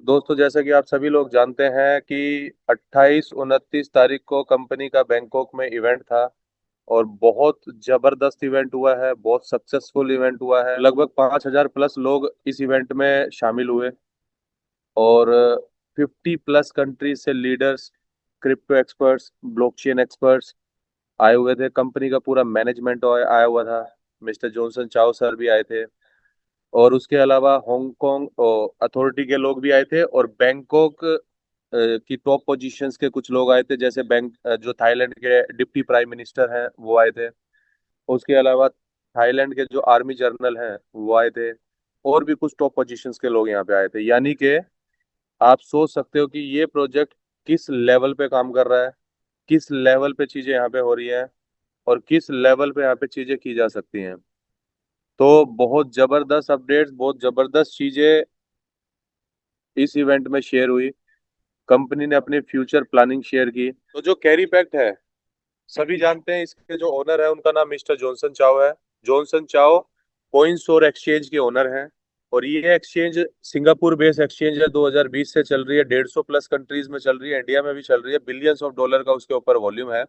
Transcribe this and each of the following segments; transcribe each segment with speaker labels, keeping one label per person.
Speaker 1: दोस्तों, जैसा कि आप सभी लोग जानते हैं कि 28-29 तारीख को कंपनी का बैंकॉक में इवेंट था। और बहुत जबरदस्त इवेंट हुआ है, बहुत सक्सेसफुल इवेंट हुआ है। लगभग 5,000 प्लस लोग इस इवेंट में शामिल हुए। और 50 प्लस कंट्रीज से leaders, crypto experts, blockchain experts आए हुए थे। कंपनी का पूरा मैनेजमेंट आया हुआ था। मिस्टर जॉनसन चाओ सर भी आए थे। और उसके अलावा हांगकांग अथॉरिटी के लोग भी आए थे, और बैंकॉक की टॉप पोजीशंस के कुछ लोग आए थे, जैसे जो थाईलैंड के डिप्टी प्राइम मिनिस्टर हैं वो आए थे। उसके अलावा थाईलैंड के जो आर्मी जनरल हैं वो आए थे। और भी कुछ टॉप पोजीशंस के लोग यहाँ पे आए थे। यानी कि आप सोच सकते हो कि ये प्रोजेक्ट किस लेवल पे काम कर रहा है, किस लेवल पे चीजें यहाँ पे हो रही हैं, और किस लेवल पे यहाँ पे चीजें की जा सकती हैं। तो बहुत जबरदस्त अपडेट्स, बहुत जबरदस्त चीजें इस इवेंट में शेयर हुई। कंपनी ने अपनी फ्यूचर प्लानिंग शेयर की। तो जो कैरी पैक्ट है, सभी जानते हैं, इसके जो ओनर है उनका नाम मिस्टर जॉनसन चाओ है। जॉनसन चाओ कॉइन्स और एक्सचेंज के ओनर हैं। और ये एक्सचेंज सिंगापुर बेस्ड एक्सचेंज है, 2020 से चल रही है, 150 प्लस कंट्रीज में चल रही है, इंडिया में भी चल रही है। बिलियंस ऑफ डॉलर का उसके ऊपर वॉल्यूम है।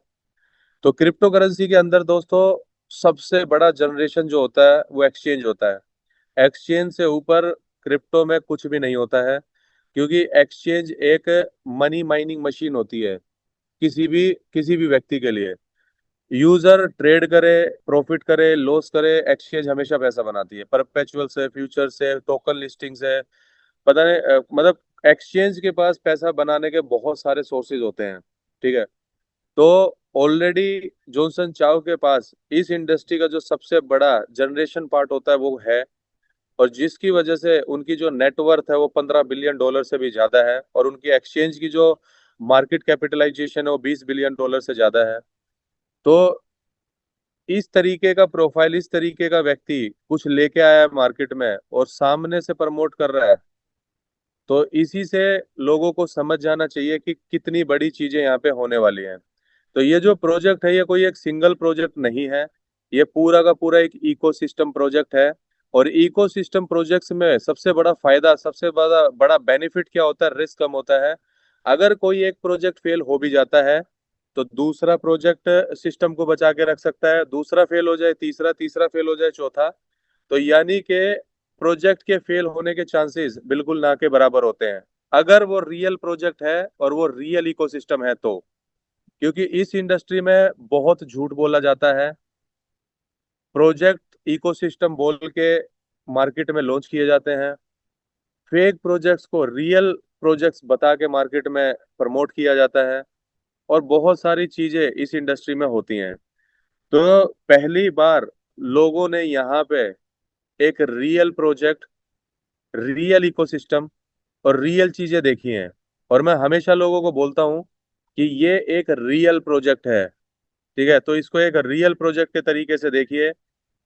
Speaker 1: तो क्रिप्टो करेंसी के अंदर दोस्तों, सबसे बड़ा जनरेशन जो होता है वो एक्सचेंज होता है। एक्सचेंज से ऊपर क्रिप्टो में कुछ भी नहीं होता है। क्योंकि एक्सचेंज एक मनी माइनिंग मशीन होती है, किसी भी व्यक्ति के लिए। यूजर ट्रेड करे, प्रॉफिट करे, लॉस करे, एक्सचेंज हमेशा पैसा बनाती है। परपेचुअल से, फ्यूचर से, टोकन लिस्टिंग से, पता नहीं मतलब एक्सचेंज के पास पैसा बनाने के बहुत सारे सोर्सेज होते हैं। ठीक है। तो ऑलरेडी जॉनसन चाव के पास इस इंडस्ट्री का जो सबसे बड़ा जनरेशन पार्ट होता है वो है। और जिसकी वजह से उनकी जो नेटवर्थ है वो 15 बिलियन डॉलर से भी ज्यादा है, और उनकी एक्सचेंज की जो मार्केट कैपिटलाइजेशन है वो 20 बिलियन डॉलर से ज्यादा है। तो इस तरीके का प्रोफाइल, इस तरीके का व्यक्ति कुछ लेके आया है मार्केट में और सामने से प्रमोट कर रहा है। तो इसी से लोगों को समझ जाना चाहिए कि कितनी बड़ी चीजें यहाँ पे होने वाली हैं। तो ये जो प्रोजेक्ट है, ये कोई एक सिंगल प्रोजेक्ट नहीं है। ये पूरा का पूरा एक इकोसिस्टम प्रोजेक्ट है। और इकोसिस्टम प्रोजेक्ट्स में सबसे बड़ा फायदा, सबसे बड़ा बड़ा बेनिफिट क्या होता है? रिस्क कम होता है। अगर कोई एक प्रोजेक्ट फेल हो भी जाता है तो दूसरा प्रोजेक्ट सिस्टम को बचा के रख सकता है। दूसरा फेल हो जाए, तीसरा, तीसरा फेल हो जाए, चौथा। तो यानी कि प्रोजेक्ट के फेल होने के चांसेस बिल्कुल ना के बराबर होते हैं, अगर वो रियल प्रोजेक्ट है और वो रियल इकोसिस्टम है तो। क्योंकि इस इंडस्ट्री में बहुत झूठ बोला जाता है। प्रोजेक्ट इकोसिस्टम बोल के मार्केट में लॉन्च किए जाते हैं। फेक प्रोजेक्ट्स को रियल प्रोजेक्ट्स बता के मार्केट में प्रमोट किया जाता है। और बहुत सारी चीजें इस इंडस्ट्री में होती हैं। तो पहली बार लोगों ने यहाँ पे एक रियल प्रोजेक्ट, रियल इकोसिस्टम और रियल चीजें देखी हैं। और मैं हमेशा लोगों को बोलता हूँ कि ये एक रियल प्रोजेक्ट है। ठीक है, तो इसको एक रियल प्रोजेक्ट के तरीके से देखिए।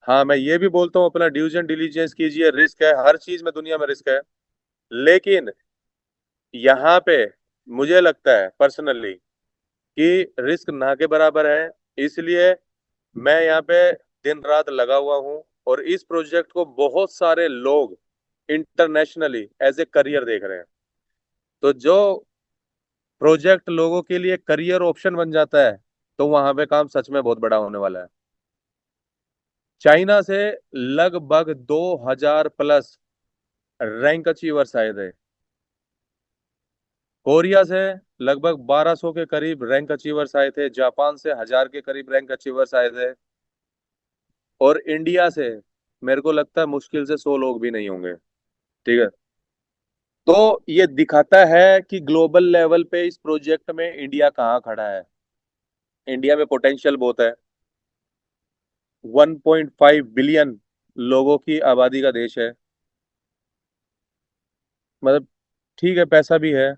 Speaker 1: हाँ, मैं ये भी बोलता हूँ अपना ड्यूजन डिलीजेंस कीजिए। रिस्क है, हर चीज में दुनिया में रिस्क है। लेकिन यहाँ पे मुझे लगता है पर्सनली कि रिस्क ना के बराबर है। इसलिए मैं यहाँ पे दिन रात लगा हुआ हूँ। और इस प्रोजेक्ट को बहुत सारे लोग इंटरनेशनली एज ए करियर देख रहे हैं। तो जो प्रोजेक्ट लोगों के लिए करियर ऑप्शन बन जाता है, तो वहां पे काम सच में बहुत बड़ा होने वाला है। चाइना से लगभग 2,000 प्लस रैंक अचीवर्स आए थे। कोरिया से लगभग 1,200 के करीब रैंक अचीवर्स आए थे। जापान से 1,000 के करीब रैंक अचीवर्स आए थे। और इंडिया से मेरे को लगता है मुश्किल से 100 लोग भी नहीं होंगे। ठीक है। तो ये दिखाता है कि ग्लोबल लेवल पे इस प्रोजेक्ट में इंडिया कहाँ खड़ा है। इंडिया में पोटेंशियल बहुत है। 1.5 बिलियन लोगों की आबादी का देश है। मतलब ठीक है, पैसा भी है।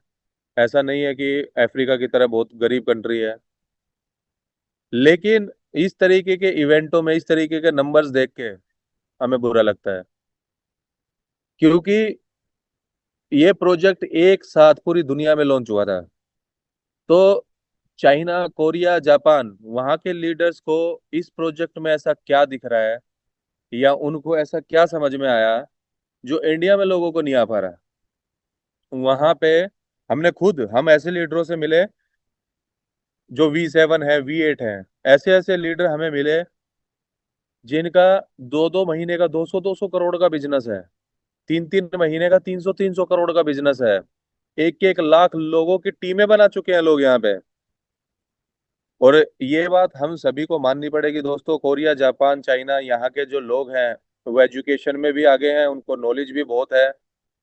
Speaker 1: ऐसा नहीं है कि अफ्रीका की तरह बहुत गरीब कंट्री है। लेकिन इस तरीके के इवेंटों में, इस तरीके के नंबर्स देख के हमें बुरा लगता है। क्योंकि ये प्रोजेक्ट एक साथ पूरी दुनिया में लॉन्च हुआ था। तो चाइना, कोरिया, जापान, वहां के लीडर्स को इस प्रोजेक्ट में ऐसा क्या दिख रहा है, या उनको ऐसा क्या समझ में आया जो इंडिया में लोगों को नहीं आ पा रहा। वहां पे हम ऐसे लीडरों से मिले जो V7 है, V8 है। ऐसे ऐसे लीडर हमें मिले जिनका 2 2 महीने का 200 200 करोड़ का बिजनेस है, 3 3 महीने का 300 300 करोड़ का बिजनेस है। 1 1 लाख लोगों की टीमें बना चुके हैं लोग यहाँ पे। और ये बात हम सभी को माननी पड़ेगी दोस्तों, कोरिया, जापान, चाइना, यहाँ के जो लोग हैं वो एजुकेशन में भी आगे हैं, उनको नॉलेज भी बहुत है।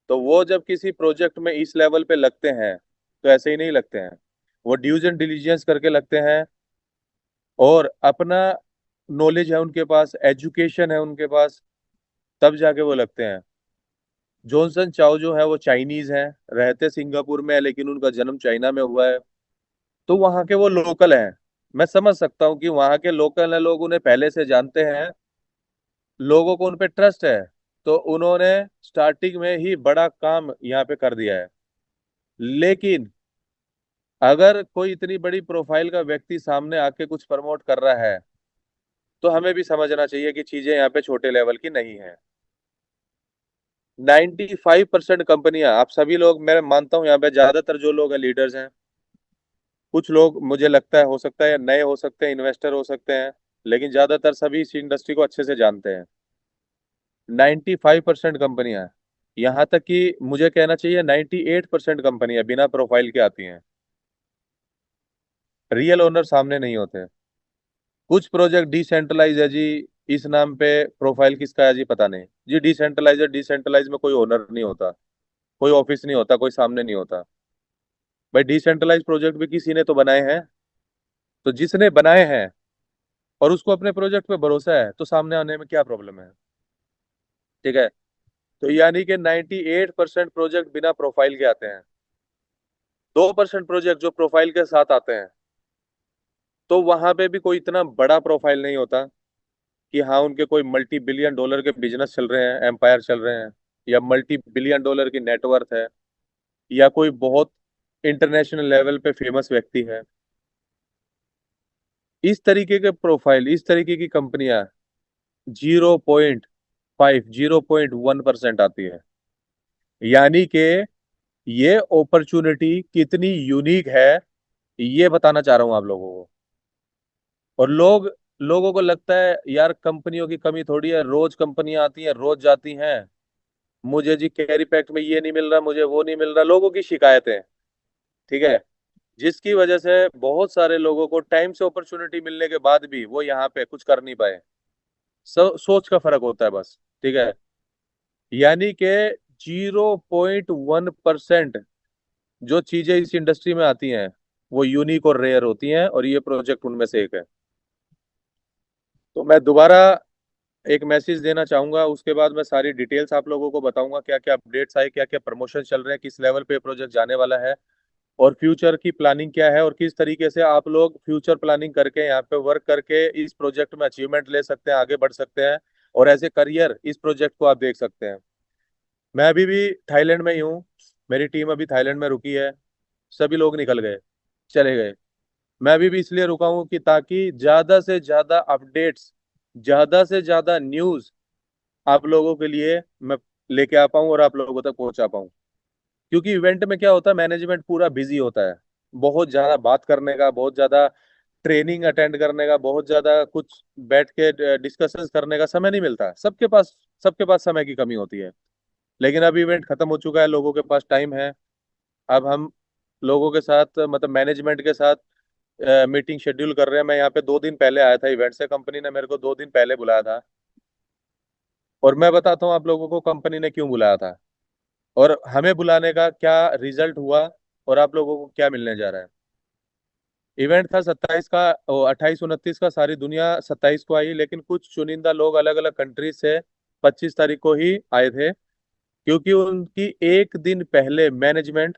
Speaker 1: तो वो जब किसी प्रोजेक्ट में इस लेवल पे लगते हैं तो ऐसे ही नहीं लगते हैं। वो ड्यूज एंड डिलीजेंस करके लगते हैं, और अपना नॉलेज है उनके पास, एजुकेशन है उनके पास, तब जाके वो लगते हैं। जॉनसन चाओ जो है वो चाइनीज हैं, रहते सिंगापुर में है लेकिन उनका जन्म चाइना में हुआ है। तो वहाँ के वो लोकल हैं। मैं समझ सकता हूँ कि वहाँ के लोकल है, लोग उन्हें पहले से जानते हैं, लोगों को उन पे ट्रस्ट है। तो उन्होंने स्टार्टिंग में ही बड़ा काम यहाँ पे कर दिया है। लेकिन अगर कोई इतनी बड़ी प्रोफाइल का व्यक्ति सामने आके कुछ प्रमोट कर रहा है तो हमें भी समझना चाहिए कि चीजें यहाँ पे छोटे लेवल की नहीं है। 95% कंपनियां, आप सभी लोग, मैं मानता हूँ यहाँ पे ज्यादातर जो लोग हैं लीडर्स हैं। कुछ लोग मुझे लगता है हो सकता है नए हो सकते हैं, इन्वेस्टर हो सकते हैं, लेकिन ज्यादातर सभी इस इंडस्ट्री को अच्छे से जानते हैं। 95% कंपनियां, यहाँ तक कि मुझे कहना चाहिए 98% कंपनियां बिना प्रोफाइल के आती हैं। रियल ओनर सामने नहीं होते। कुछ प्रोजेक्ट डिसेंट्रलाइज है जी, इस नाम पे प्रोफाइल किसका है जी पता नहीं जी। डिसेंट्रलाइज है, डिसेंट्रलाइज में कोई ओनर नहीं होता, कोई ऑफिस नहीं होता, कोई सामने नहीं होता। भाई डिसेंट्रलाइज प्रोजेक्ट भी किसी ने तो बनाए हैं। तो जिसने बनाए हैं और उसको अपने प्रोजेक्ट पे भरोसा है तो सामने आने में क्या प्रॉब्लम है? ठीक है। तो यानी कि 98% प्रोजेक्ट बिना प्रोफाइल के आते हैं। 2% प्रोजेक्ट जो प्रोफाइल के साथ आते हैं, तो वहां पे भी कोई इतना बड़ा प्रोफाइल नहीं होता कि हाँ उनके कोई मल्टी बिलियन डॉलर के बिजनेस चल रहे हैं, एम्पायर चल रहे हैं, या मल्टी बिलियन डॉलर की नेटवर्थ है, या कोई बहुत इंटरनेशनल लेवल पे फेमस व्यक्ति है। इस तरीके के प्रोफाइल, इस तरीके की कंपनियां 0.5 0.1% आती है। यानी कि ये अपॉर्चुनिटी कितनी यूनिक है, ये बताना चाह रहा हूं आप लोगों को। और लोगों को लगता है यार कंपनियों की कमी थोड़ी है, रोज कंपनियां आती हैं, रोज जाती हैं, मुझे जी कैरी पैक में ये नहीं मिल रहा, मुझे वो नहीं मिल रहा, लोगों की शिकायतें। ठीक है। जिसकी वजह से बहुत सारे लोगों को टाइम से अपॉर्चुनिटी मिलने के बाद भी वो यहाँ पे कुछ कर नहीं पाए। सोच का फर्क होता है बस। ठीक है। यानी कि 0.1% जो चीजें इस इंडस्ट्री में आती हैं वो यूनिक और रेयर होती हैं, और ये प्रोजेक्ट उनमें से एक है। तो मैं दोबारा एक मैसेज देना चाहूंगा, उसके बाद मैं सारी डिटेल्स आप लोगों को बताऊंगा, क्या क्या अपडेट्स आए, क्या क्या प्रमोशन चल रहे हैं, किस लेवल पे प्रोजेक्ट जाने वाला है, और फ्यूचर की प्लानिंग क्या है, और किस तरीके से आप लोग फ्यूचर प्लानिंग करके यहाँ पे वर्क करके इस प्रोजेक्ट में अचीवमेंट ले सकते हैं, आगे बढ़ सकते हैं, और एज ए करियर इस प्रोजेक्ट को आप देख सकते हैं। मैं अभी भी थाईलैंड में ही हूँ, मेरी टीम अभी थाईलैंड में रुकी है, सभी लोग निकल गए, चले गए। मैं अभी भी इसलिए रुका हूँ कि ताकि ज्यादा से ज्यादा अपडेट्स, ज्यादा से ज्यादा न्यूज आप लोगों के लिए मैं लेके आ पाऊँ और आप लोगों तक पहुंचा पाऊँ। क्योंकि इवेंट में क्या होता है, मैनेजमेंट पूरा बिजी होता है, बहुत ज्यादा बात करने का, बहुत ज्यादा ट्रेनिंग अटेंड करने का, बहुत ज्यादा कुछ बैठ के डिस्कशंस करने का समय नहीं मिलता सबके पास समय की कमी होती है। लेकिन अब इवेंट खत्म हो चुका है, लोगों के पास टाइम है। अब हम लोगों के साथ, मतलब मैनेजमेंट के साथ मीटिंग शेड्यूल कर रहे हैं। मैं यहाँ पे 2 दिन पहले आया था इवेंट से, कंपनी ने मेरे को 2 दिन पहले बुलाया था। और मैं बताता हूँ आप लोगों को कंपनी ने क्यों बुलाया था, और हमें बुलाने का क्या रिजल्ट हुआ, और आप लोगों को क्या मिलने जा रहा है। इवेंट था 27 का, 28 29 का, सारी दुनिया 27 को आई, लेकिन कुछ चुनिंदा लोग अलग अलग कंट्रीज से 25 तारीख को ही आए थे, क्योंकि उनकी एक दिन पहले मैनेजमेंट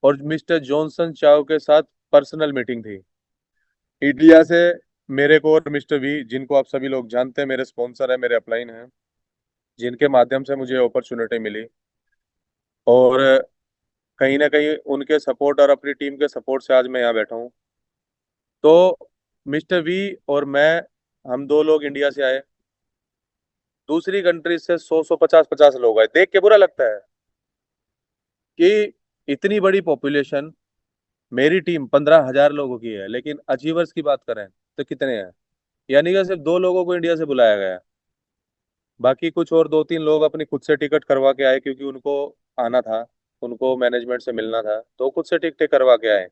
Speaker 1: और मिस्टर जॉनसन चाव के साथ पर्सनल मीटिंग थी। इंडिया से मेरे को और मिस्टर वी, जिनको आप सभी लोग जानते हैं, मेरे स्पॉन्सर है, मेरे अपलाइन हैं, जिनके माध्यम से मुझे अपॉर्चुनिटी मिली, और कहीं ना कहीं उनके सपोर्ट और अपनी टीम के सपोर्ट से आज मैं यहाँ बैठा हूँ। तो मिस्टर वी और मैं, हम 2 लोग इंडिया से आए, दूसरी कंट्री से 100 100 50 50 लोग आए। देख के बुरा लगता है कि इतनी बड़ी पॉपुलेशन, मेरी टीम 15,000 लोगों की है, लेकिन अचीवर्स की बात करें तो कितने हैं? यानी कि सिर्फ 2 लोगों को इंडिया से बुलाया गया है। बाकी कुछ और 2-3 लोग अपनी खुद से टिकट करवा के आए, क्योंकि उनको आना था, उनको मैनेजमेंट से मिलना था, तो खुद से टिकटें करवा के आए।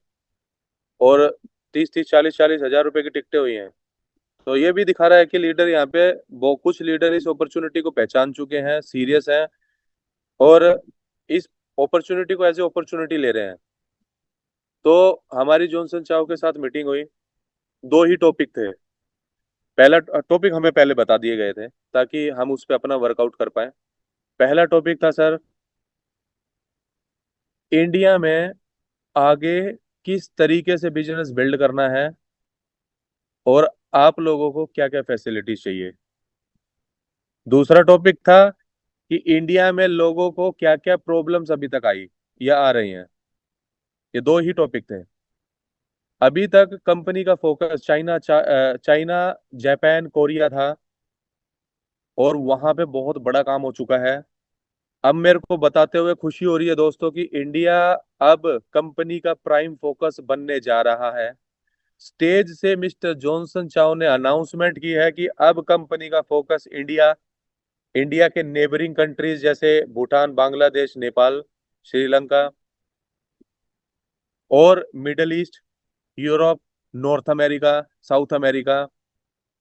Speaker 1: और 30-30, 40-40 हजार रुपए की टिकटें हुई हैं। तो ये भी दिखा रहा है कि लीडर यहाँ पे, वो कुछ लीडर इस अपॉर्चुनिटी को पहचान चुके हैं, सीरियस हैं, और इस अपॉर्चुनिटी को एज ए अपॉर्चुनिटी ले रहे हैं। तो हमारी जॉनसन चाव के साथ मीटिंग हुई। 2 ही टॉपिक थे। पहला टॉपिक हमें पहले बता दिए गए थे, ताकि हम उस पर अपना वर्कआउट कर पाए। पहला टॉपिक था सर, इंडिया में आगे किस तरीके से बिजनेस बिल्ड करना है, और आप लोगों को क्या क्या फैसिलिटीज चाहिए। दूसरा टॉपिक था कि इंडिया में लोगों को क्या क्या प्रॉब्लम्स अभी तक आई या आ रही हैं। ये 2 ही टॉपिक थे। अभी तक कंपनी का फोकस चाइना, जापान, कोरिया था, और वहां पे बहुत बड़ा काम हो चुका है। अब मेरे को बताते हुए खुशी हो रही है दोस्तों कि इंडिया अब कंपनी का प्राइम फोकस बनने जा रहा है। स्टेज से मिस्टर जॉनसन चाव ने अनाउंसमेंट की है कि अब कंपनी का फोकस इंडिया, इंडिया के नेबरिंग कंट्रीज जैसे भूटान, बांग्लादेश, नेपाल, श्रीलंका, और middle east, Europe, north America, south America,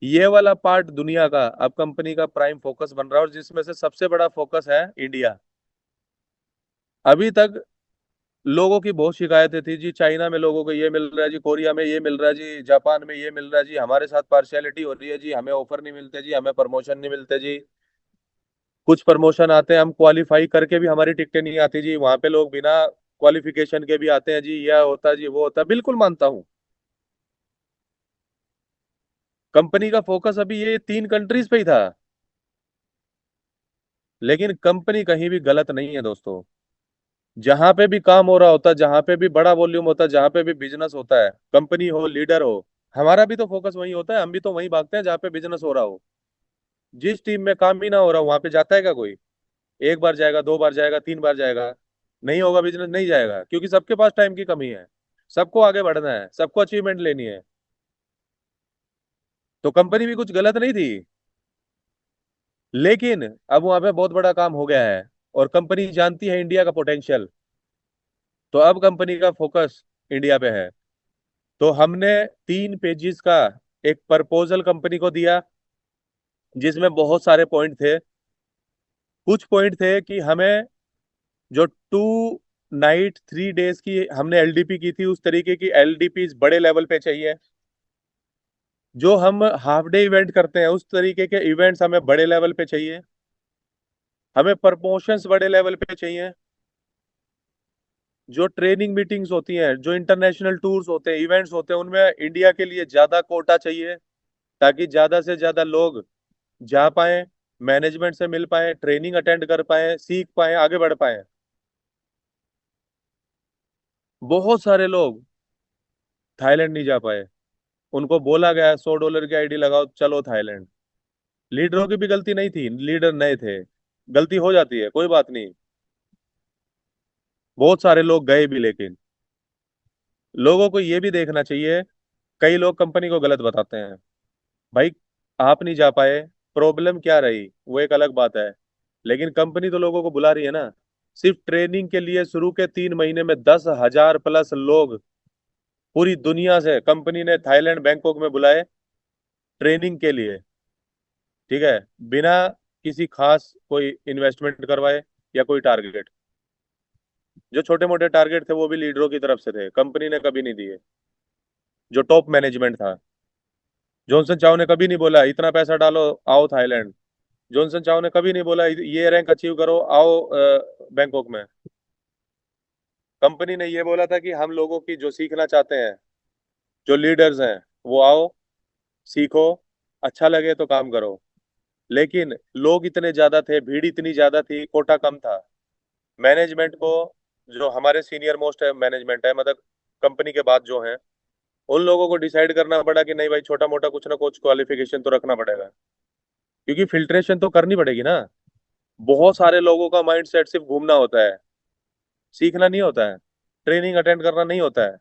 Speaker 1: ये वाला पार्ट दुनिया का अब कंपनी का प्राइम फोकस बन रहा है, और जिसमें से सबसे बड़ा फोकस है इंडिया। अभी तक लोगों की बहुत शिकायतें थी जी, चाइना में लोगों को ये मिल रहा है जी, कोरिया में ये मिल रहा है जी, जापान में ये मिल रहा है जी, हमारे साथ पार्शियलिटी हो रही है जी, हमें ऑफर नहीं मिलते जी, हमें प्रमोशन नहीं मिलते जी। कुछ प्रमोशन आते हैं, हम क्वालिफाई करके भी हमारी टिकटें नहीं आती जी, वहां पे लोग बिना क्वालिफिकेशन के भी आते हैं जी, यह होता है जी, वो होता है। बिल्कुल मानता हूँ, कंपनी का फोकस अभी ये 3 कंट्रीज पे ही था। लेकिन कंपनी कहीं भी गलत नहीं है दोस्तों। जहां पे भी काम हो रहा होता है, जहां पे भी बड़ा वॉल्यूम होता है, जहां पे भी बिजनेस होता है, कंपनी हो, लीडर हो, हमारा भी तो फोकस वही होता है। हम भी तो वही भागते हैं जहाँ पे बिजनेस हो रहा हो। जिस टीम में काम ही ना हो रहा हो, वहां पे जाता है क्या कोई? 1 बार जाएगा, 2 बार जाएगा, 3 बार जाएगा, नहीं होगा बिजनेस, नहीं जाएगा, क्योंकि सबके पास टाइम की कमी है। सबको आगे बढ़ना है, सबको अचीवमेंट लेनी है। तो कंपनी भी कुछ गलत नहीं थी, लेकिन अब वहां पे बहुत बड़ा काम हो गया है, और कंपनी जानती है इंडिया का पोटेंशियल। तो अब कंपनी का फोकस इंडिया पे है। तो हमने 3 पेजेस का एक प्रपोजल कंपनी को दिया, जिसमें बहुत सारे पॉइंट थे। कुछ पॉइंट थे कि हमें जो 2 नाइट 3 डेज की हमने एलडीपी की थी, उस तरीके की एलडीपी बड़े लेवल पे चाहिए। जो हम हाफ डे इवेंट करते हैं, उस तरीके के इवेंट्स हमें बड़े लेवल पे चाहिए। हमें प्रमोशंस बड़े लेवल पे चाहिए। जो ट्रेनिंग मीटिंग्स होती हैं, जो इंटरनेशनल टूर्स होते हैं, इवेंट्स होते हैं, उनमें इंडिया के लिए ज्यादा कोटा चाहिए, ताकि ज्यादा से ज्यादा लोग जा पाए, मैनेजमेंट से मिल पाए, ट्रेनिंग अटेंड कर पाए, सीख पाए, आगे बढ़ पाए। बहुत सारे लोग थाईलैंड नहीं जा पाए। उनको बोला गया $100 की आईडी लगाओ, चलो थाईलैंड। लीडरों की भी गलती नहीं थी, लीडर नए थे, गलती हो जाती है, कोई बात नहीं। बहुत सारे लोग गए भी, लेकिन लोगों को ये भी देखना चाहिए। कई लोग कंपनी को गलत बताते हैं। भाई, आप नहीं जा पाए, प्रॉब्लम क्या रही वो एक अलग बात है, लेकिन कंपनी तो लोगों को बुला रही है ना। सिर्फ ट्रेनिंग के लिए शुरू के 3 महीने में 10,000 प्लस लोग पूरी दुनिया से कंपनी ने थाईलैंड, बैंकॉक में बुलाए ट्रेनिंग के लिए। ठीक है, बिना किसी खास कोई इन्वेस्टमेंट करवाए या कोई टारगेट। जो छोटे मोटे टारगेट थे वो भी लीडरों की तरफ से थे, कंपनी ने कभी नहीं दिए। जो टॉप मैनेजमेंट था, जॉनसन चाव ने कभी नहीं बोला इतना पैसा डालो, आओ थाईलैंड। जॉनसन चाव ने कभी नहीं बोला ये रैंक अचीव करो, आओ बैंकॉक में। कंपनी ने ये बोला था कि हम लोगों की जो सीखना चाहते हैं, जो लीडर्स हैं, वो आओ, सीखो, अच्छा लगे तो काम करो। लेकिन लोग इतने ज्यादा थे, भीड़ इतनी ज्यादा थी, कोटा कम था। मैनेजमेंट को, जो हमारे सीनियर मोस्ट है मैनेजमेंट है, मतलब कंपनी के बाद जो है, उन लोगों को डिसाइड करना पड़ा कि नहीं भाई, छोटा मोटा कुछ ना कुछ क्वालिफिकेशन तो रखना पड़ेगा, क्योंकि फिल्ट्रेशन तो करनी पड़ेगी ना। बहुत सारे लोगों का माइंड सेट सिर्फ घूमना होता है। सीखना नहीं होता है, ट्रेनिंग अटेंड करना नहीं होता है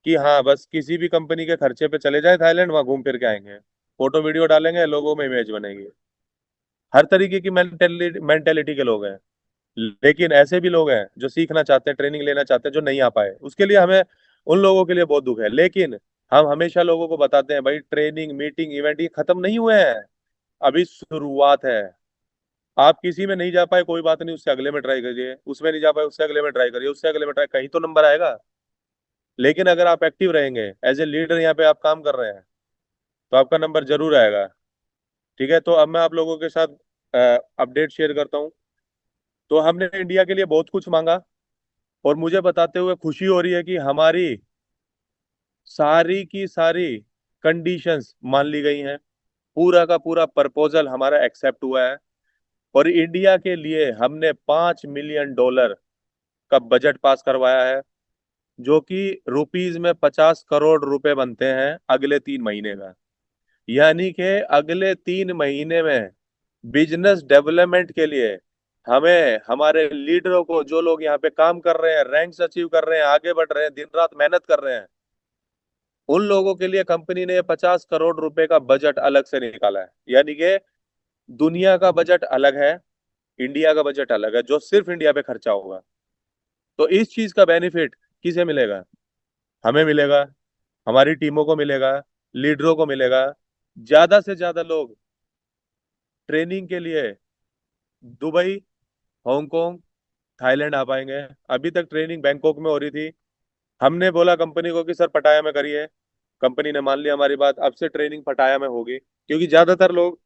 Speaker 1: कि हाँ बस किसी भी कंपनी के खर्चे पे चले जाए थाईलैंड, वहां घूम फिर के आएंगे, फोटो वीडियो डालेंगे, लोगों में इमेज बनेगी। हर तरीके की मेंटेलिटी मेंटेलिटी के लोग हैं। लेकिन ऐसे भी लोग हैं जो सीखना चाहते हैं, ट्रेनिंग लेना चाहते हैं, जो नहीं आ पाए, उसके लिए हमें, उन लोगों के लिए बहुत दुख है। लेकिन हम हमेशा लोगों को बताते हैं भाई ट्रेनिंग मीटिंग इवेंट ये खत्म नहीं हुए हैं, अभी शुरुआत है। आप किसी में नहीं जा पाए कोई बात नहीं, उससे अगले में ट्राई करिए, उसमें नहीं जा पाए उससे अगले में ट्राई करिए, उससे अगले में ट्राई, कहीं तो नंबर आएगा। लेकिन अगर आप एक्टिव रहेंगे, एज ए लीडर यहाँ पे आप काम कर रहे हैं, तो आपका नंबर जरूर आएगा। ठीक है, तो अब मैं आप लोगों के साथ अपडेट शेयर करता हूँ। तो हमने इंडिया के लिए बहुत कुछ मांगा, और मुझे बताते हुए खुशी हो रही है कि हमारी सारी की सारी कंडीशंस मान ली गई हैं, पूरा का पूरा प्रपोजल हमारा एक्सेप्ट हुआ है। और इंडिया के लिए हमने $5 मिलियन का बजट पास करवाया है, जो कि रुपीज में 50 करोड़ रुपए बनते हैं अगले 3 महीने का। यानी कि अगले 3 महीने में बिजनेस डेवलपमेंट के लिए हमें, हमारे लीडरों को, जो लोग यहाँ पे काम कर रहे हैं, रैंक्स अचीव कर रहे हैं, आगे बढ़ रहे हैं, दिन रात मेहनत कर रहे हैं, उन लोगों के लिए कंपनी ने 50 करोड़ रुपए का बजट अलग से निकाला है। यानी कि दुनिया का बजट अलग है, इंडिया का बजट अलग है, जो सिर्फ इंडिया पे खर्चा होगा। तो इस चीज का बेनिफिट किसे मिलेगा? हमें मिलेगा, हमारी टीमों को मिलेगा, लीडरों को मिलेगा। ज्यादा से ज्यादा लोग ट्रेनिंग के लिए दुबई, हांगकांग, थाईलैंड आ पाएंगे। अभी तक ट्रेनिंग बैंकॉक में हो रही थी। हमने बोला कंपनी को कि सर पटाया में करिए, कंपनी ने मान लिया हमारी बात, अब से ट्रेनिंग पटाया में होगी, क्योंकि ज्यादातर लोग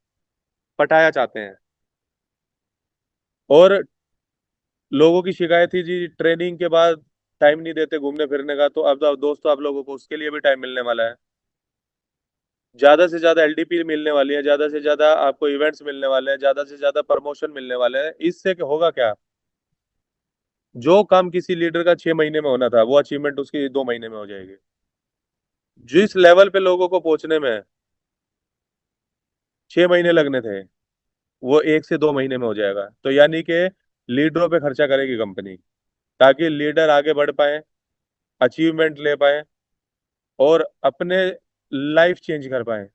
Speaker 1: पटाया चाहते हैं। और लोगों की शिकायत थी जी ट्रेनिंग के बाद टाइम नहीं देते घूमने फिरने का, तो अब दोस्तों आप लोगों को उसके लिए भी टाइम मिलने वाला है। ज्यादा से ज्यादा एलडीपी मिलने वाली है, ज्यादा से ज्यादा आपको इवेंट्स मिलने वाले हैं, ज्यादा से ज्यादा प्रमोशन मिलने वाले हैं। इससे होगा क्या? जो काम किसी लीडर का 6 महीने में होना था, वो अचीवमेंट उसकी 2 महीने में हो जाएगी। जिस लेवल पे लोगों को पहुंचने में 6 महीने लगने थे, वो 1 से 2 महीने में हो जाएगा। तो यानी कि लीडरों पे खर्चा करेगी कंपनी, ताकि लीडर आगे बढ़ पाए, अचीवमेंट ले पाए, और अपने लाइफ चेंज कर पाए।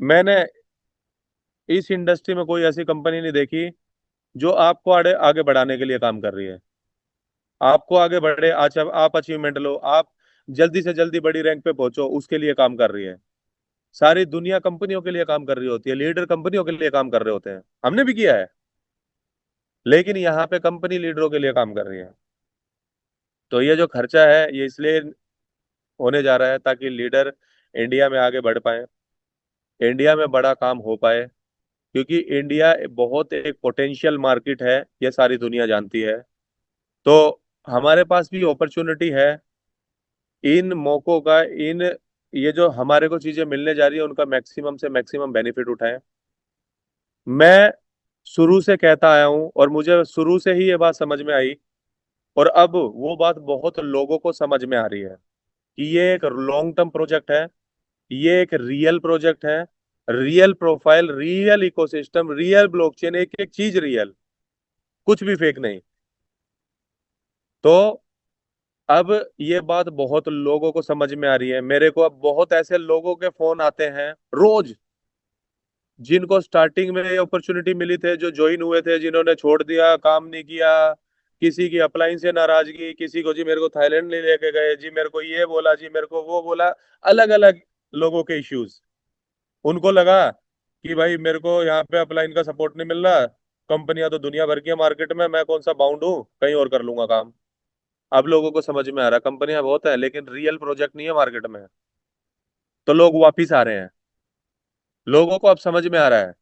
Speaker 1: मैंने इस इंडस्ट्री में कोई ऐसी कंपनी नहीं देखी जो आपको आगे आगे बढ़ाने के लिए काम कर रही है। आपको आगे बढ़े, आज आप अचीवमेंट लो, आप जल्दी से जल्दी बड़ी रैंक पे पहुंचो, उसके लिए काम कर रही है। सारी दुनिया कंपनियों के लिए काम कर रही होती है, लीडर कंपनियों के लिए काम कर रहे होते हैं, हमने भी किया है। लेकिन यहाँ पे कंपनी लीडरों के लिए काम कर रही है। तो ये जो खर्चा है ये इसलिए होने जा रहा है ताकि लीडर इंडिया में आगे बढ़ पाए, इंडिया में बड़ा काम हो पाए। क्योंकि इंडिया बहुत एक पोटेंशियल मार्केट है, ये सारी दुनिया जानती है। तो हमारे पास भी अपॉर्चुनिटी है, इन मौकों का, इन, ये जो हमारे को चीजें मिलने जा रही है, उनका मैक्सिमम से मैक्सिमम बेनिफिट उठाएं। मैं शुरू से कहता आया हूं, और मुझे शुरू से ही ये बात समझ में आई, और अब वो बात बहुत लोगों को समझ में आ रही है कि ये एक लॉन्ग टर्म प्रोजेक्ट है, ये एक रियल प्रोजेक्ट है। Real profile, real ecosystem, real blockchain, एक एक चीज रियल, कुछ भी फेक नहीं। तो अब ये बात बहुत लोगों को समझ में आ रही है। मेरे को अब बहुत ऐसे लोगों के फोन आते हैं रोज, जिनको स्टार्टिंग में ये अपॉर्चुनिटी मिली थे, जो ज्वाइन हुए थे, जिन्होंने छोड़ दिया, काम नहीं किया, किसी की अप्लाइन से नाराजगी, किसी को जी मेरे को थाईलैंड नहीं लेके गए, जी मेरे को ये बोला, जी मेरे को वो बोला, अलग अलग लोगों के इश्यूज। उनको लगा कि भाई मेरे को यहाँ पे अपलाइन का सपोर्ट नहीं मिल रहा, कंपनियां तो दुनिया भर की है मार्केट में, मैं कौन सा बाउंड हूँ, कहीं और कर लूंगा काम। अब लोगों को समझ में आ रहा है कंपनियां बहुत है, लेकिन रियल प्रोजेक्ट नहीं है मार्केट में। तो लोग वापिस आ रहे हैं, लोगों को अब समझ में आ रहा है।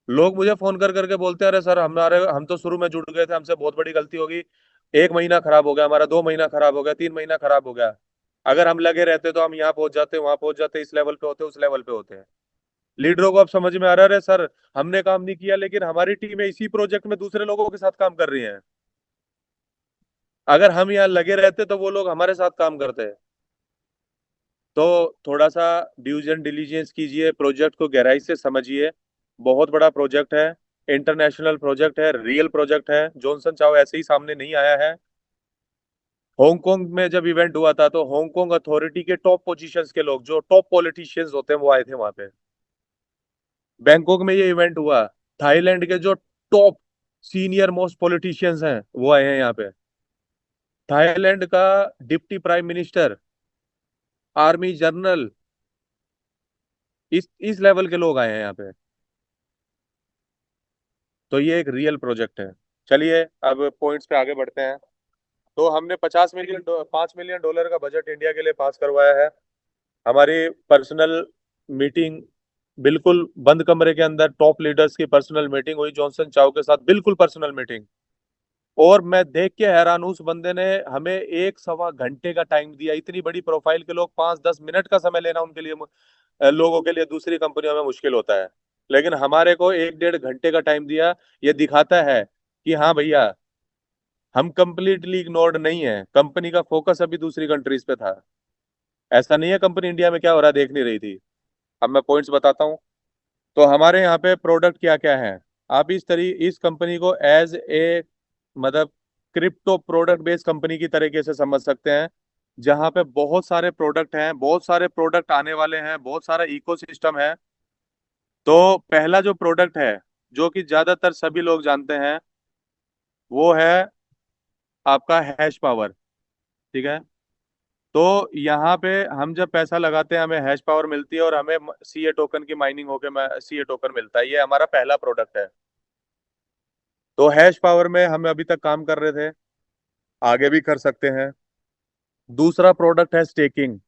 Speaker 1: लोग मुझे फोन कर करके बोलते हैं, अरे सर हमारे, हम तो शुरू में जुड़ गए थे, हमसे बहुत बड़ी गलती होगी, 1 महीना खराब हो गया हमारा, 2 महीना खराब हो गया, 3 महीना खराब हो गया। अगर हम लगे रहते तो हम यहाँ पहुंच जाते, वहां पहुंच जाते, इस लेवल पे होते, उस लेवल पे होते हैं। लीडरों को अब समझ में आ रहा है सर, हमने काम नहीं किया, लेकिन हमारी टीम इसी प्रोजेक्ट में दूसरे लोगों के साथ काम कर रही है। अगर हम यहाँ लगे रहते तो वो लोग हमारे साथ काम करते हैं। तो थोड़ा सा ड्यूज एंड डिलीजेंस कीजिए, प्रोजेक्ट को गहराई से समझिए। बहुत बड़ा प्रोजेक्ट है, इंटरनेशनल प्रोजेक्ट है, रियल प्रोजेक्ट है। जॉनसन चाओ ऐसे ही सामने नहीं आया है। हांगकांग में जब इवेंट हुआ था तो हांगकांग अथॉरिटी के टॉप पोजीशंस के लोग, जो टॉप पॉलिटिशियंस होते हैं, वो आए थे वहां पे। बैंकॉक में ये इवेंट हुआ, थाईलैंड के जो टॉप सीनियर मोस्ट पॉलिटिशियंस हैं वो आए हैं यहाँ पे। थाईलैंड का deputy prime minister, army general, इस लेवल के लोग आए हैं यहाँ पे। तो ये एक रियल प्रोजेक्ट है। चलिए अब पॉइंट्स पे आगे बढ़ते हैं। तो हमने 5 मिलियन डॉलर का बजट इंडिया के लिए पास करवाया है। हमारी पर्सनल मीटिंग, बिल्कुल बंद कमरे के अंदर टॉप लीडर्स की पर्सनल मीटिंग हुई जॉनसन चाव के साथ, बिल्कुल पर्सनल मीटिंग। और मैं देख के हैरान हूं, उस बंदे ने हमें 1 सवा घंटे का टाइम दिया। इतनी बड़ी प्रोफाइल के लोग 5-10 मिनट का समय लेना उनके लिए, लोगों के लिए दूसरी कंपनियों में मुश्किल होता है, लेकिन हमारे को 1-1.5 घंटे का टाइम दिया। ये दिखाता है कि हाँ भैया, हम कंप्लीटली इग्नोर्ड नहीं है, कंपनी का फोकस अभी दूसरी कंट्रीज पे था। ऐसा नहीं है कंपनी इंडिया में क्या हो रहा है देख नहीं रही थी। अब मैं पॉइंट्स बताता हूँ। तो हमारे यहाँ पे प्रोडक्ट क्या क्या है। आप इस कंपनी को एज ए, मतलब क्रिप्टो प्रोडक्ट बेस्ड कंपनी की तरीके से समझ सकते हैं, जहाँ पे बहुत सारे प्रोडक्ट हैं, बहुत सारे प्रोडक्ट आने वाले हैं, बहुत सारा इकोसिस्टम है। तो पहला जो प्रोडक्ट है, जो कि ज्यादातर सभी लोग जानते हैं, वो है आपका हैश पावर। ठीक है। तो यहाँ पे हम जब पैसा लगाते हैं, हमें हैश पावर मिलती है और हमें सीए टोकन की माइनिंग होकर सीए टोकन मिलता है। ये हमारा पहला प्रोडक्ट है। तो हैश पावर में हम अभी तक काम कर रहे थे, आगे भी कर सकते हैं। दूसरा प्रोडक्ट है स्टेकिंग।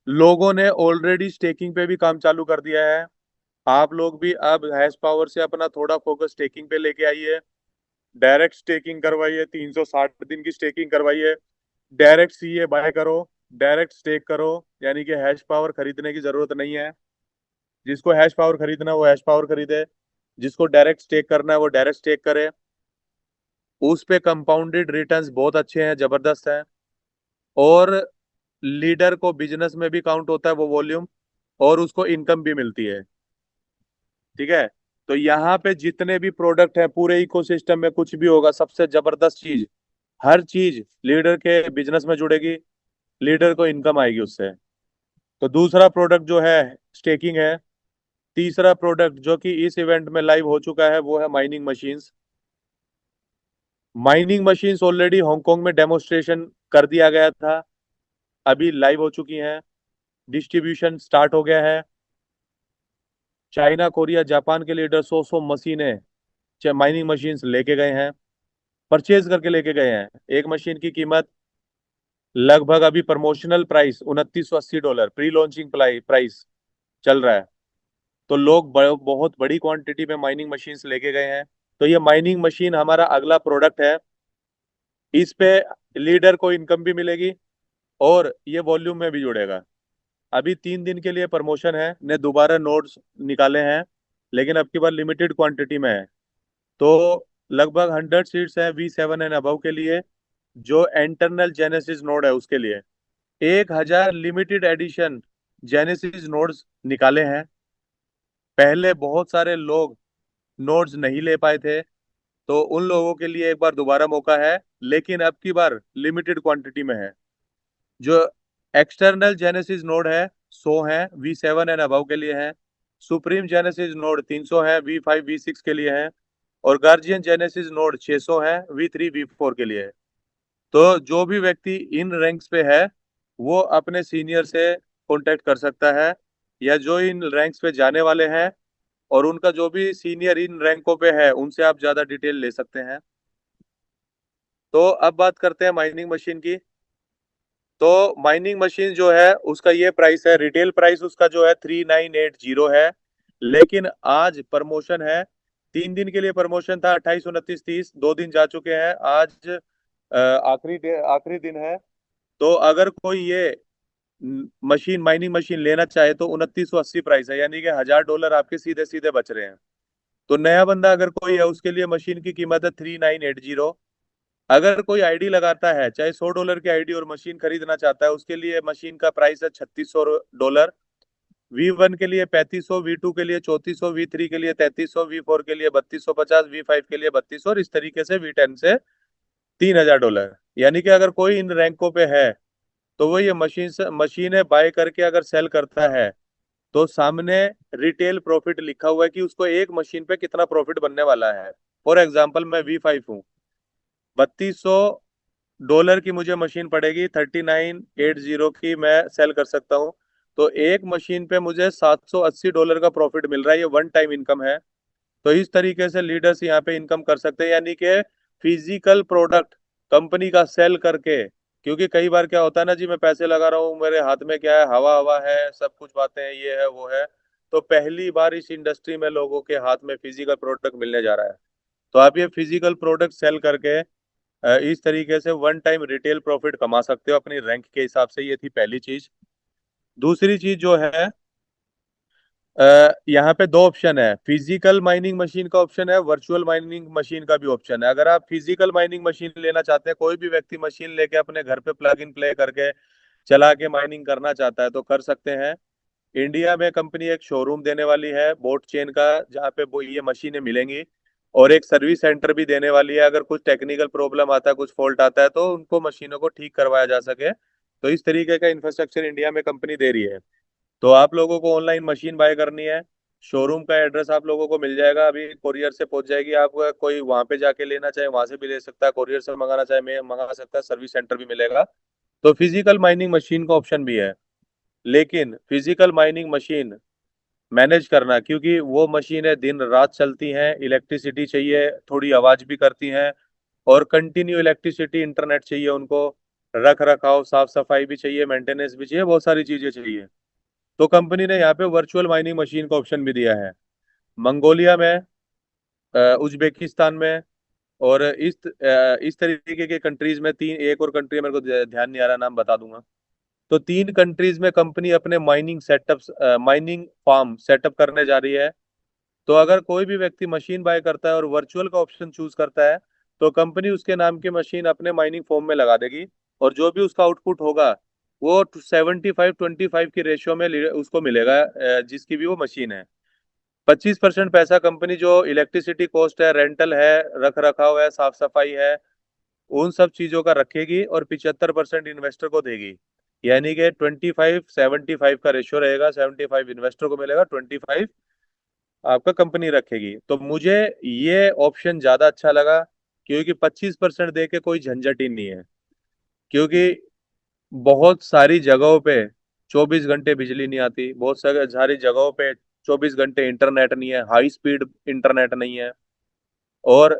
Speaker 1: लोगों ने ऑलरेडी स्टेकिंग पे भी काम चालू कर दिया है। आप लोग भी अब हैश पावर से अपना थोड़ा फोकस स्टेकिंग पे लेके आइए। डायरेक्ट स्टेकिंग करवाइए, 360 दिन की स्टेकिंग करवाइए। डायरेक्ट सीए बाय करो, डायरेक्ट स्टेक करो, यानी कि हैश पावर खरीदने की जरूरत नहीं है। जिसको हैश पावर खरीदना है वो हैश पावर खरीदे, जिसको डायरेक्ट स्टेक करना है वो डायरेक्ट स्टेक करे। उस पे कंपाउंडेड रिटर्न्स बहुत अच्छे हैं, जबरदस्त हैं। और लीडर को बिजनेस में भी काउंट होता है वो वॉल्यूम, और उसको इनकम भी मिलती है। ठीक है। तो यहाँ पे जितने भी प्रोडक्ट हैं पूरे इकोसिस्टम में, कुछ भी होगा, सबसे जबरदस्त चीज, हर चीज लीडर के बिजनेस में जुड़ेगी, लीडर को इनकम आएगी उससे। तो दूसरा प्रोडक्ट जो है स्टेकिंग है। तीसरा प्रोडक्ट जो कि इस इवेंट में लाइव हो चुका है वो है mining machines. Mining machines already Hong Kong में डेमोन्स्ट्रेशन कर दिया गया था, अभी लाइव हो चुकी हैं, डिस्ट्रीब्यूशन स्टार्ट हो गया है। चाइना, कोरिया, जापान के लीडर 100 मशीनें, माइनिंग मशीन्स लेके गए हैं, परचेज करके लेके गए हैं। एक मशीन की कीमत लगभग, अभी promotional price $2980, pre launching price चल रहा है। तो लोग बहुत बड़ी क्वांटिटी में माइनिंग मशीन्स लेके गए हैं। तो ये माइनिंग मशीन हमारा अगला प्रोडक्ट है। इस पे लीडर को इनकम भी मिलेगी और ये वॉल्यूम में भी जुड़ेगा। अभी 3 दिन के लिए प्रमोशन है, ने दोबारा नोड्स निकाले हैं, लेकिन अब की बार लिमिटेड क्वांटिटी में है। तो लगभग 100 सीट्स है V7 एंड अबव के लिए, जो इंटरनल जेनेसिस नोड है उसके लिए। 1,000 लिमिटेड एडिशन जेनेसिस नोड्स निकाले हैं। पहले बहुत सारे लोग नोड्स नहीं ले पाए थे, तो उन लोगों के लिए एक बार दोबारा मौका है, लेकिन अब की बार लिमिटेड क्वांटिटी में है। जो एक्सटर्नल जेनेसिस नोड है 100 है, V7 एंड अबव के लिए है। सुप्रीम जेनेसिस नोड 300 है, V5 V6 के लिए है। और गार्जियन जेनेसिस नोड 600 है, V3 V4 के लिए है। तो जो भी व्यक्ति इन रैंक्स पे है वो अपने सीनियर से कांटेक्ट कर सकता है, या जो इन रैंक्स पे जाने वाले हैं और उनका जो भी सीनियर इन रैंकों पे है उनसे आप ज्यादा डिटेल ले सकते हैं। तो अब बात करते हैं माइनिंग मशीन की। तो माइनिंग मशीन जो है उसका ये प्राइस है, रिटेल प्राइस उसका जो है 3980 है। लेकिन आज प्रमोशन है, 3 दिन के लिए प्रमोशन था, 28, 29, 30, 2 दिन जा चुके हैं। आज आखिरी दिन है। तो अगर कोई ये माइनिंग मशीन लेना चाहे तो 2980 प्राइस है, यानी कि $1000 आपके सीधे सीधे बच रहे हैं। तो नया बंदा अगर कोई है उसके लिए मशीन की कीमत है 3980। अगर कोई आईडी लगाता है, चाहे $100 की आईडी, और मशीन खरीदना चाहता है, उसके लिए मशीन का प्राइस है $3600। V1 के लिए 3500, V2 के लिए 3400, V3 के लिए 3300, V4 के लिए 3250, V5 के लिए 3200, और इस तरीके से V10 से $3000। यानी कि अगर कोई इन रैंकों पे है तो वो ये मशीनें बाय करके अगर सेल करता है तो सामने रिटेल प्रॉफिट लिखा हुआ है कि उसको एक मशीन पे कितना प्रॉफिट बनने वाला है। फॉर एग्जाम्पल मैं V5 हूँ, $3200 की मुझे मशीन पड़ेगी, 3980 की मैं सेल कर सकता हूँ। तो एक मशीन पे मुझे $780 का प्रॉफिट मिल रहा है, ये वन टाइम इनकम है। तो इस तरीके से लीडर्स यहाँ पे इनकम कर सकते हैं, यानी कि फिजिकल प्रोडक्ट कंपनी का सेल करके। क्योंकि कई बार क्या होता है ना जी, मैं पैसे लगा रहा हूँ, मेरे हाथ में क्या है, हवा हवा है, सब कुछ बातें हैं, ये है वो है। तो पहली बार इस इंडस्ट्री में लोगों के हाथ में फिजिकल प्रोडक्ट मिलने जा रहा है। तो आप ये फिजिकल प्रोडक्ट सेल करके इस तरीके से वन टाइम रिटेल प्रॉफिट कमा सकते हो अपनी रैंक के हिसाब से। ये थी पहली चीज। दूसरी चीज जो है, यहाँ पे दो ऑप्शन है, फिजिकल माइनिंग मशीन का ऑप्शन है, वर्चुअल माइनिंग मशीन का भी ऑप्शन है। अगर आप फिजिकल माइनिंग मशीन लेना चाहते हैं, कोई भी व्यक्ति मशीन लेके अपने घर पे प्लग इन प्ले करके चला के माइनिंग करना चाहता है तो कर सकते हैं। इंडिया में कंपनी एक शोरूम देने वाली है बोट चेन का, जहाँ पे वो ये मशीनें मिलेंगी, और एक सर्विस सेंटर भी देने वाली है। अगर कुछ टेक्निकल प्रॉब्लम आता है, कुछ फॉल्ट आता है, तो उनको मशीनों को ठीक करवाया जा सके। तो इस तरीके का इंफ्रास्ट्रक्चर इंडिया में कंपनी दे रही है। तो आप लोगों को ऑनलाइन मशीन बाय करनी है, शोरूम का एड्रेस आप लोगों को मिल जाएगा, अभी कोरियर से पहुंच जाएगी। आप कोई वहां पे जाके लेना चाहे वहां से भी ले सकता है, कोरियर से मंगाना चाहे मैं मंगा सकता है, सर्विस सेंटर भी मिलेगा। तो फिजिकल माइनिंग मशीन का ऑप्शन भी है। लेकिन फिजिकल माइनिंग मशीन मैनेज करना, क्योंकि वो मशीनें दिन रात चलती हैं, इलेक्ट्रिसिटी चाहिए, थोड़ी आवाज भी करती हैं, और कंटिन्यू इलेक्ट्रिसिटी इंटरनेट चाहिए उनको, रख रखाव साफ सफाई भी चाहिए, मेंटेनेंस भी चाहिए, बहुत सारी चीजें चाहिए। तो कंपनी ने यहाँ पे वर्चुअल माइनिंग मशीन का ऑप्शन भी दिया है, मंगोलिया में, उज्बेकिस्तान में, और इस तरीके के कंट्रीज में। तीन एक और कंट्री मेरे को ध्यान नहीं आ रहा, नाम बता दूंगा। तो तीन कंट्रीज में कंपनी अपने माइनिंग फार्म सेटअप करने जा रही है। तो अगर कोई भी व्यक्ति मशीन बाय करता है और वर्चुअल का ऑप्शन चूज करता है, तो कंपनी उसके नाम की मशीन अपने माइनिंग फॉर्म में लगा देगी, और जो भी उसका आउटपुट होगा वो 75-25 की रेशियो में उसको मिलेगा, जिसकी भी वो मशीन है। 25% पैसा कंपनी जो इलेक्ट्रिसिटी कॉस्ट है, रेंटल है, रख रखाव है, साफ सफाई है, उन सब चीजों का रखेगी, और 75% इन्वेस्टर को देगी। यानी कि 25-75 का रेशियो रहेगा, 75 इन्वेस्टर को मिलेगा, 25 आपका कंपनी रखेगी। तो मुझे ये ऑप्शन ज्यादा अच्छा लगा, क्योंकि 25% दे के कोई झंझट ही नहीं है। क्योंकि बहुत सारी जगहों पे 24 घंटे बिजली नहीं आती, बहुत सारी जगहों पे 24 घंटे इंटरनेट नहीं है, हाई स्पीड इंटरनेट नहीं है, और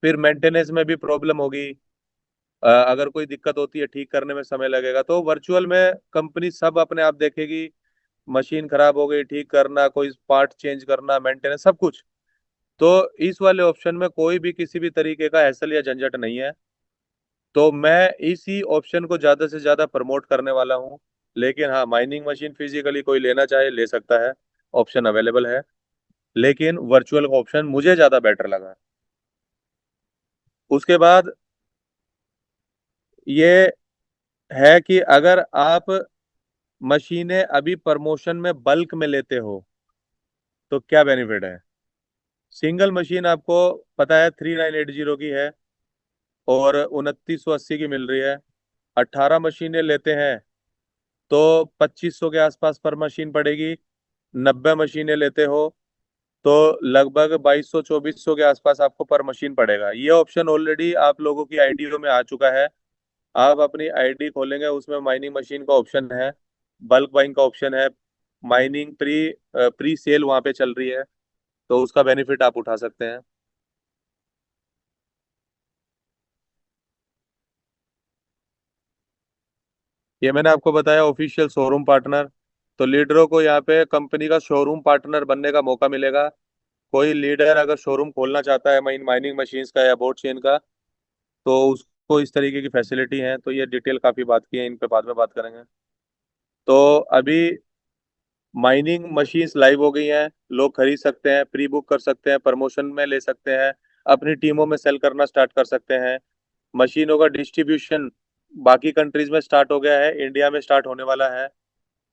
Speaker 1: फिर मेंटेनेंस में भी प्रॉब्लम होगी। अगर कोई दिक्कत होती है, ठीक करने में समय लगेगा। तो वर्चुअल में कंपनी सब अपने आप देखेगी, मशीन खराब हो गई ठीक करना, कोई पार्ट चेंज करना, मेंटेनेंस, सब कुछ। तो इस वाले ऑप्शन में कोई भी किसी भी तरीके का हैसल या झंझट नहीं है। तो मैं इसी ऑप्शन को ज्यादा से ज्यादा प्रमोट करने वाला हूँ। लेकिन हाँ, माइनिंग मशीन फिजिकली कोई लेना चाहे ले सकता है, ऑप्शन अवेलेबल है। लेकिन वर्चुअल का ऑप्शन मुझे ज्यादा बेटर लगा। उसके बाद ये है कि अगर आप मशीनें अभी प्रमोशन में बल्क में लेते हो तो क्या बेनिफिट है। सिंगल मशीन आपको पता है 3980 की है, और 2980 की मिल रही है। 18 मशीनें लेते हैं तो 2500 के आसपास पर मशीन पड़ेगी। 90 मशीनें लेते हो तो लगभग 2200-2400 के आसपास आपको पर मशीन पड़ेगा। ये ऑप्शन ऑलरेडी आप लोगों की आईडियो में आ चुका है। आप अपनी आईडी खोलेंगे, उसमें माइनिंग मशीन का ऑप्शन है, बल्क बाइंग का ऑप्शन है, माइनिंग प्री सेल वहां पे चल रही है। तो उसका बेनिफिट आप उठा सकते हैं। ये मैंने आपको बताया ऑफिशियल शोरूम पार्टनर। तो लीडरों को यहाँ पे कंपनी का शोरूम पार्टनर बनने का मौका मिलेगा। कोई लीडर अगर शोरूम खोलना चाहता है माइनिंग मशीन्स का या बोट चेन का, तो उसको इस तरीके की फैसिलिटी है। तो ये डिटेल काफी बात की है, इन पे बाद में बात करेंगे। तो अभी माइनिंग मशीन्स लाइव हो गई हैं, लोग खरीद सकते हैं, प्री बुक कर सकते हैं, प्रमोशन में ले सकते हैं, अपनी टीमों में सेल करना स्टार्ट कर सकते हैं। मशीनों का डिस्ट्रीब्यूशन बाकी कंट्रीज में स्टार्ट हो गया है, इंडिया में स्टार्ट होने वाला है।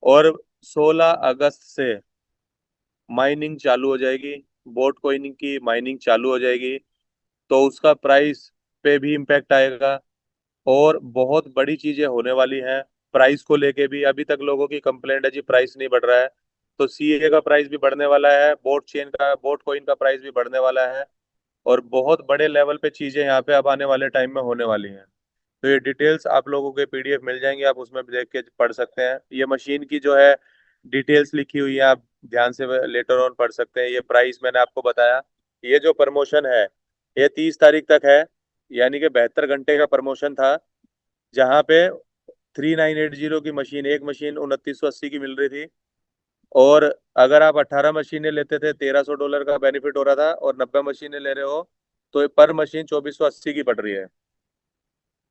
Speaker 1: और 16 अगस्त से माइनिंग चालू हो जाएगी, बोट कॉइन की माइनिंग चालू हो जाएगी। तो उसका प्राइस पे भी इम्पैक्ट आएगा, और बहुत बड़ी चीजें होने वाली हैं। प्राइस को लेके भी अभी तक लोगों की कंप्लेंट है जी, प्राइस नहीं बढ़ रहा है। तो सीए का प्राइस भी बढ़ने वाला है, बोट कॉइन का प्राइस भी बढ़ने वाला है। और बहुत बड़े लेवल पे चीजें यहाँ पे अब आने वाले टाइम में होने वाली हैं। तो ये डिटेल्स आप लोगों के पीडीएफ मिल जाएंगे, आप उसमें देख के पढ़ सकते हैं। ये मशीन की जो है डिटेल्स लिखी हुई है, आप ध्यान से लेटर ऑन पढ़ सकते हैं। ये प्राइस मैंने आपको बताया। ये जो प्रमोशन है ये 30 तारीख तक है, यानी कि 72 घंटे का प्रमोशन था, जहाँ पे 3980 की मशीन, एक मशीन 2980 की मिल रही थी। और अगर आप 18 मशीनें लेते थे, $1300 का बेनिफिट हो रहा था, और 90 मशीनें ले रहे हो तो पर मशीन 2480 की पड़ रही है,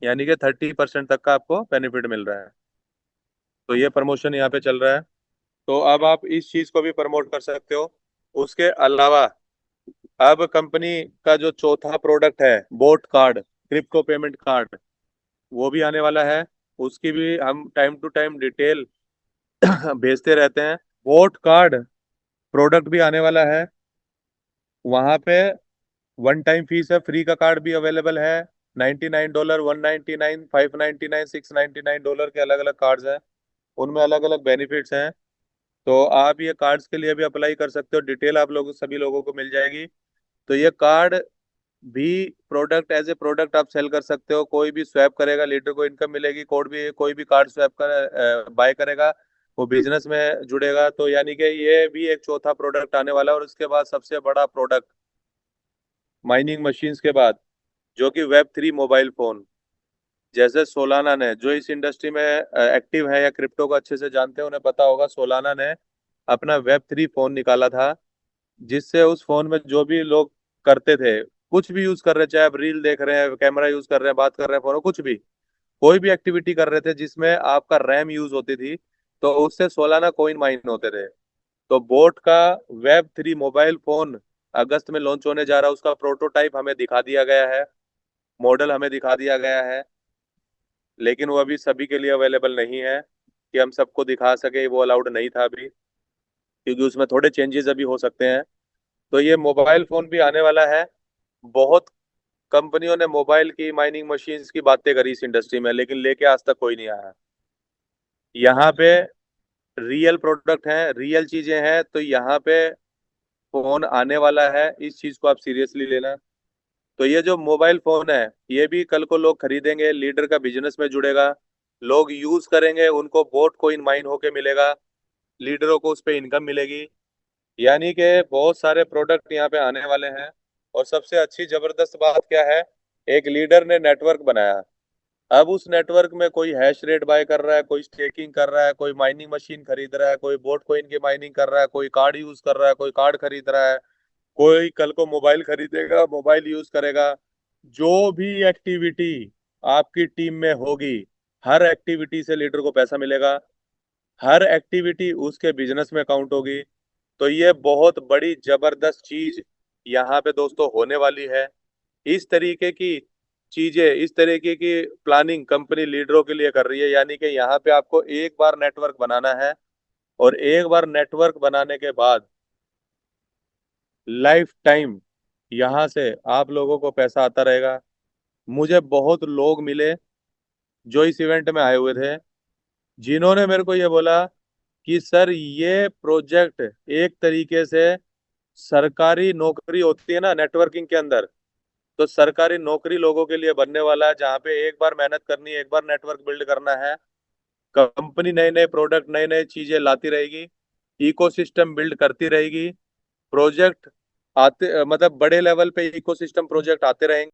Speaker 1: यानी कि 30% तक का आपको बेनिफिट मिल रहा है। तो ये प्रमोशन यहाँ पे चल रहा है। तो अब आप इस चीज को भी प्रमोट कर सकते हो। उसके अलावा अब कंपनी का जो चौथा प्रोडक्ट है, boat card, crypto payment card, वो भी आने वाला है। उसकी भी हम टाइम टू टाइम डिटेल भेजते रहते हैं। बोट कार्ड प्रोडक्ट भी आने वाला है। वहां पे वन टाइम फीस है, फ्री का कार्ड भी अवेलेबल है। $99, $199, $599, $699 के अलग अलग कार्ड्स हैं। उनमें अलग अलग बेनिफिट्स हैं। तो आप ये कार्ड्स के लिए भी अप्लाई कर सकते हो, डिटेल आप लोग सभी लोगों को मिल जाएगी। तो ये कार्ड भी प्रोडक्ट, एज ए प्रोडक्ट आप सेल कर सकते हो। कोई भी स्वैप करेगा, लीडर को इनकम मिलेगी। कोई भी कार्ड स्वैप कर बाय करेगा, वो बिजनेस में जुड़ेगा। तो यानी कि ये भी एक चौथा प्रोडक्ट आने वाला है। और उसके बाद सबसे बड़ा प्रोडक्ट माइनिंग मशीन्स के बाद, जो कि वेब 3 मोबाइल फोन। जैसे सोलाना ने, जो इस इंडस्ट्री में एक्टिव है या क्रिप्टो को अच्छे से जानते हैं, उन्हें पता होगा, सोलाना ने अपना वेब 3 फोन निकाला था, जिससे उस फोन में जो भी लोग करते थे, कुछ भी यूज कर रहे, चाहे आप रील देख रहे हैं, कैमरा यूज कर रहे हैं, बात कर रहे हैं फोन, कुछ भी, कोई भी एक्टिविटी कर रहे थे जिसमें आपका रैम यूज होती थी, तो उससे सोलाना कॉइन माइन होते थे। तो बोट का वेब 3 मोबाइल फोन अगस्त में लॉन्च होने जा रहा है। उसका प्रोटोटाइप हमें दिखा दिया गया है, मॉडल हमें दिखा दिया गया है, लेकिन वो अभी सभी के लिए अवेलेबल नहीं है कि हम सबको दिखा सके, वो अलाउड नहीं था अभी, क्योंकि उसमें थोड़े चेंजेस अभी हो सकते हैं। तो ये मोबाइल फोन भी आने वाला है। बहुत कंपनियों ने मोबाइल की माइनिंग मशीन्स की बातें करी इस इंडस्ट्री में, लेकिन लेके आज तक कोई नहीं आया। यहाँ पे रियल प्रोडक्ट हैं, रियल चीजें हैं, तो यहाँ पे फोन आने वाला है। इस चीज को आप सीरियसली लेना। तो ये जो मोबाइल फोन है, ये भी कल को लोग खरीदेंगे, लीडर का बिजनेस में जुड़ेगा, लोग यूज करेंगे, उनको बोट कोइन माइन होके मिलेगा, लीडरों को उस पर इनकम मिलेगी। यानी कि बहुत सारे प्रोडक्ट यहाँ पे आने वाले हैं। और सबसे अच्छी जबरदस्त बात क्या है, एक लीडर ने नेटवर्क बनाया। अब उस नेटवर्क में कोई हैश रेट बाय कर रहा है, कोई स्टेकिंग कर रहा है, कोई माइनिंग मशीन खरीद रहा है, कोई बोट कॉइन की माइनिंग कर रहा है, कोई कार्ड यूज कर रहा है, कोई कार्ड खरीद रहा है, कोई कल को मोबाइल खरीदेगा, मोबाइल यूज करेगा। जो भी एक्टिविटी आपकी टीम में होगी, हर एक्टिविटी से लीडर को पैसा मिलेगा, हर एक्टिविटी उसके बिजनेस में काउंट होगी। तो ये बहुत बड़ी जबरदस्त चीज यहाँ पे दोस्तों होने वाली है। इस तरीके की चीजें, इस तरीके की प्लानिंग कंपनी लीडरों के लिए कर रही है। यानी कि यहाँ पे आपको एक बार नेटवर्क बनाना है, और एक बार नेटवर्क बनाने के बाद लाइफ टाइम यहाँ से आप लोगों को पैसा आता रहेगा। मुझे बहुत लोग मिले जो इस इवेंट में आए हुए थे, जिन्होंने मेरे को ये बोला कि सर, ये प्रोजेक्ट एक तरीके से सरकारी नौकरी होती है ना नेटवर्किंग के अंदर, तो सरकारी नौकरी लोगों के लिए बनने वाला है, जहाँ पे एक बार मेहनत करनी है, एक बार नेटवर्क बिल्ड करना है। कंपनी नए नए प्रोडक्ट, नई नई चीजें लाती रहेगी, इकोसिस्टम बिल्ड करती रहेगी, प्रोजेक्ट आते, मतलब बड़े लेवल पे इकोसिस्टम प्रोजेक्ट आते रहेंगे।